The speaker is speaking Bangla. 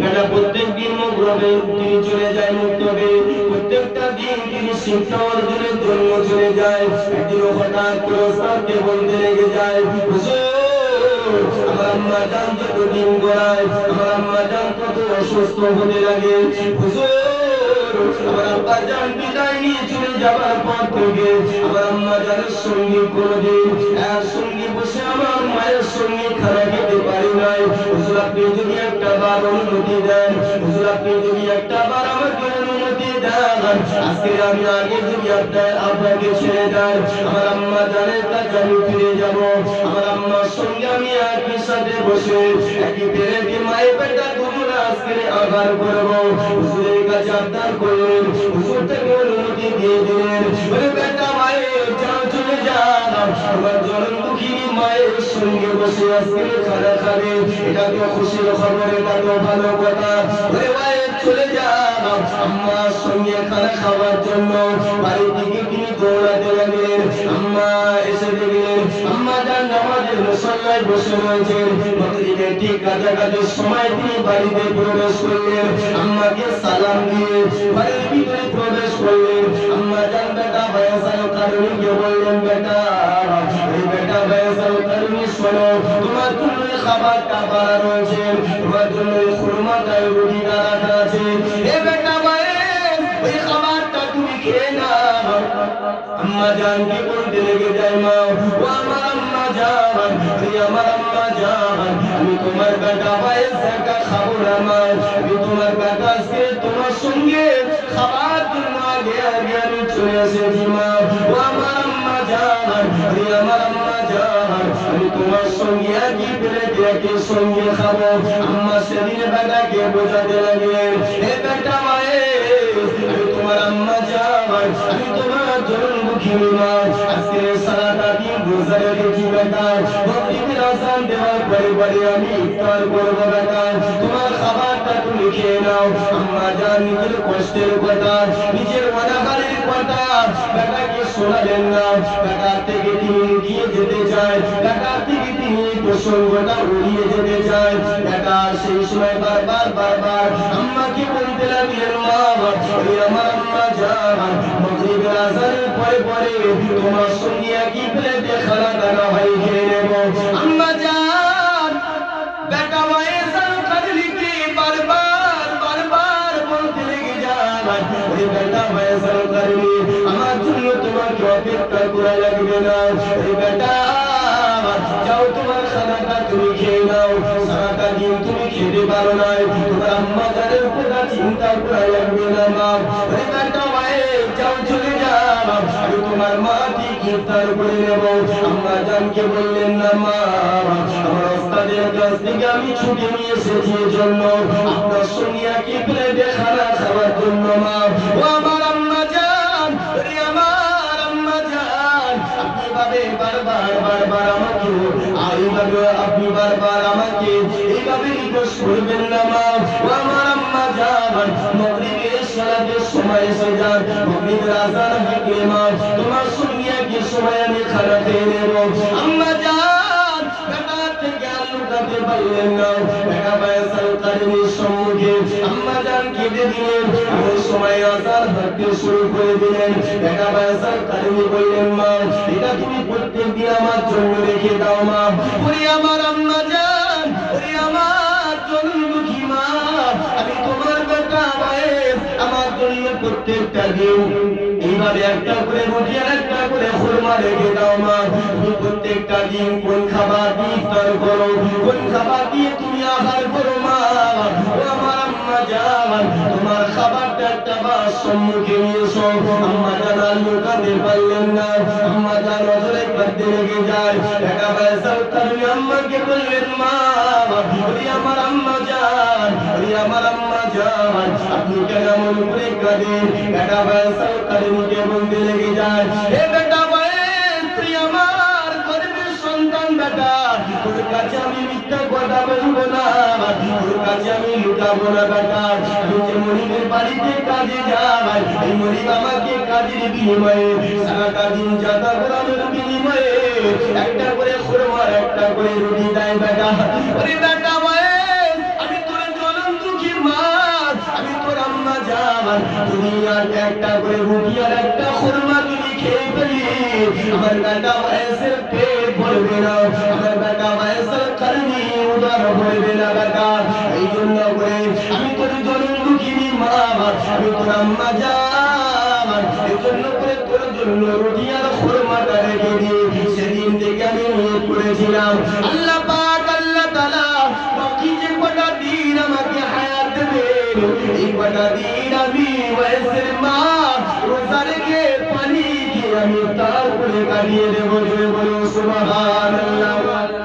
বেটা প্রত্যেক দিন মগরবে তিনি চলে যায় মুক্তবে, প্রত্যেকটা দিন তিনি শিক্ষা অর্জনের জন্য চলে যায়। একদিন হঠাৎ করে ওস্তাদকে বলতে লেগে যায়, আমার আম্মা জান যত দিন গড়ায়, আমার আম্মা জান কত অসুস্থ হতে লাগে, আমার আব্বা জান বিদায় নিয়ে চলে যাবার পর থেকে আমার আম্মা জানের সঙ্গে কোনোদিন একসঙ্গে বসে আমার মায়ের সঙ্গে খানা খেতে পারি নাই। হুজুর আপনি যদি একটা বার অনুমতি দেন, হুজুর আপনি যদি একটা বার আমাকে অনুমতি দেন, আজকে আমি আগে যদি আপনাকে ছেড়ে দেন, আমার আম্মা জানের কাছে আমি ফিরে যাব, আমার আম্মার সঙ্গে আমি একই সাথে বসে একই পেরেকে মায়ের বেটা দুজন আজকে আবার করবো। হুজুরের কাছে আবদার করলেন, হুজুর থেকে অনুমতি দিয়ে দিলেন, বলে বেটা মায়ের যাও চলে যাও, আমার জনম দুঃখিনী মায়ের সঙ্গে বসে আজকে খানা খাবে, এটা তো খুশির খবর, এটা তো ভালো কথা। বলে মায়ের চলে যাও আম্মার সঙ্গে খানা খাওয়ার জন্য বাড়ি থেকে তিনি দৌড়াতে লাগলেন। আম্মা এসে দেখলেন আম্মা জান নামাজের মুসল্লায় বসে রয়েছেন। মাগরিবের ঠিক কাছাকাছি সময় তিনি বাড়িতে প্রবেশ করলেন, আম্মাকে সালাম দিয়ে বাড়ির ভিতরে প্রবেশ করলেন। আম্মা জান বেটা বয়সাল কারণীকে বললেন, বেটা এই বেটা বয়সাল কারণী শোনো, তোমার জন্য খাবারটা বাড়া রয়েছে, তোমার জন্য খুরমাটা রুটিটা রাখা আছে, এ বেটা বয়স ওই খাবারটা তুমি খেয়ে নাও। আম্মা জান কি বলতে লেগে যায়, মা ও আমার আম্মা জান, আমার আম্মা জান, আমি তোমার বেটা বয়স একা খাবো না মা, আমি তোমার বেটা আজকে তোমার সঙ্গে খাবার জন্য আগে আগে আমি চলে এসেছি মা, ও আমার আম্মা জান, আমার আম্মা জান, আমি তোমার সঙ্গে একই প্লেটে একই সঙ্গে খাবো। আম্মা সেদিন বেটাকে বোঝাতে লাগলেন, হে বেটা বয়স আমি তোমার আম্মা জান, আমি তোমার জন্মভূমি মা, আজকে সারাটা দিন রোজা রেখেছি বেটা, মাগরিবের আযান দেওয়ার পরে পরে আমি ইফতার করব বেটা, তোমার খাবারটা তুমি খেয়ে নাও। আম্মা জান নিজের কষ্টের কথা, নিজের অনাহারের কথা বেটাকে শোনালেন না, বেটা থেকে তিনি এগিয়ে যেতে চায়, বেটা থেকে তিনি প্রসঙ্গটা উড়িয়ে যেতে চায়। বেটা সেই সময় বারবার বারবার আম্মাকে বলতে লাগলেন, মা আমার আম্মা জান, মাগরিবের আযানের পরে পরে তোমার সঙ্গে একই প্লেটে খানা দানা হয় খেয়ে নেব। আম্মা জান বেটা বয়সাল কারণীকে বারবার বারবার বলতে লেগে যায়, ওই বেটা বয়সাল কারণী আমার জন্য তোমাকে অপেক্ষা করা লাগবে না, ওই বেটা যাও তোমার খানাটা তুমি খেয়ে নাও, সারাটা দিন তুমি খেতে পারো না, তোমার আম্মা জানের কথা চিন্তা করা লাগবে না মা, ওই বেটা বয়স যাও চলে যাও, আমি তোমার মা ঠিক ইফতার করে নেব। আম্মা জানকে বললেন, না মা আমার ওস্তাদের কাছ থেকে আমি ছুটি নিয়ে এসেছি জন্য আপনার সঙ্গে একই প্লেটে খানা খাওয়ার জন্য মা, ও আমার আম্মা জান, আমার আম্মা জান, আপনি ভাবে বারবার বারবার আমাকে এইভাবে আপনি বারবার আমাকে এইভাবে রিকোয়েস্ট করবেন না মা, ও আমার আম্মা জান, মাগরিবের সালাতের সময় এসে যান, মাগরিবের আযান হবে মা, তোমার সঙ্গে একই সময় আমি খানা খেয়ে নেব। আম্মা জান বেটা থেকে লুকাতে পারলেন না, বেটা বয়সাল কারণীর সম্মুখে আম্মা জান কেঁদে দিলেন। ওই সময় আযান হতে শুরু করে দিলেন। বেটা বয়সাল কারণী বললেন, মা এটা তুমি প্রত্যেক দিন আমার জন্য রেখে দাও মা, ওরে আমার আম্মা জান, ওরে আমার জন্মদুঃখী মা, আমি তোমার বেটা বয়স আমার জন্য প্রত্যেকটা দিন এইভাবে একটা করে রুটি আর একটা করে খুরমা রেখে দাও মা, তুমি প্রত্যেকটা দিন কোন খাবার দিয়ে ইফতার করো, কোন খাবার দিয়ে তুমি আহার করো মা, ও আমার আম্মা জান, তোমার খাবারটা একটা বার সম্মুখে নিয়ে এসো। আম্মা জান আর লুকাতে পারলেন না, আম্মা জান নজরে কাঁদতে লেগে যায়। বেটা বয়সাল কারণী আম্মাকে বললেন, মা ওরে আমার আম্মা জান, ওরে আমার আম্মা জান, আপনি কেন এমন করে কাঁদেন? বেটা বয়সাল কারণীকে বলতে লেগে যায়, হে বেটা বয়স তুই আমার গর্ভের সন্তান বেটা, তোর কাছে আমি মিথ্যা কথা বলবো না, তোর কাছে আমি লুকাবো না বেটা, আমি যে মনিবের বাড়িতে কাজে যাই, এই মনিব আমাকে কাজের বিনিময়ে সারাটা দিন যাতা করানোর বিনিময়ে একটা করে খুরমার একটা করে রুটি দেয় বেটা। ওরে বেটা বয়স আমি তোর জনম রুটি আর একটা খুরমা যদি খেয়ে ফেলি আমার বেটা ওয়াইসের পেট ভরবে না, আমার বেটা ওয়াইসের কারণে উদর ভরবে না বেটা। এই জন্য করে আমি তোর জন্মদুঃখিনী মা, আমি তোর আম্মা জান, এই জন্য করে তোর জন্য রুটি আর খুরমাটা রেখে দিয়ে সেদিন থেকে আমি নিয়ত করেছিলাম আল্লাহ পাক আল্লাহ তাআলা বাকি যে কটা দিন আমাকে হায়াত দেবেন এই কটা দিন আমি ওয়াইসের মা রোজা রেখে পানি দিয়ে আমি তার করে কাটিয়ে দেবো। জোরে বলো সুবহানাল্লাহ।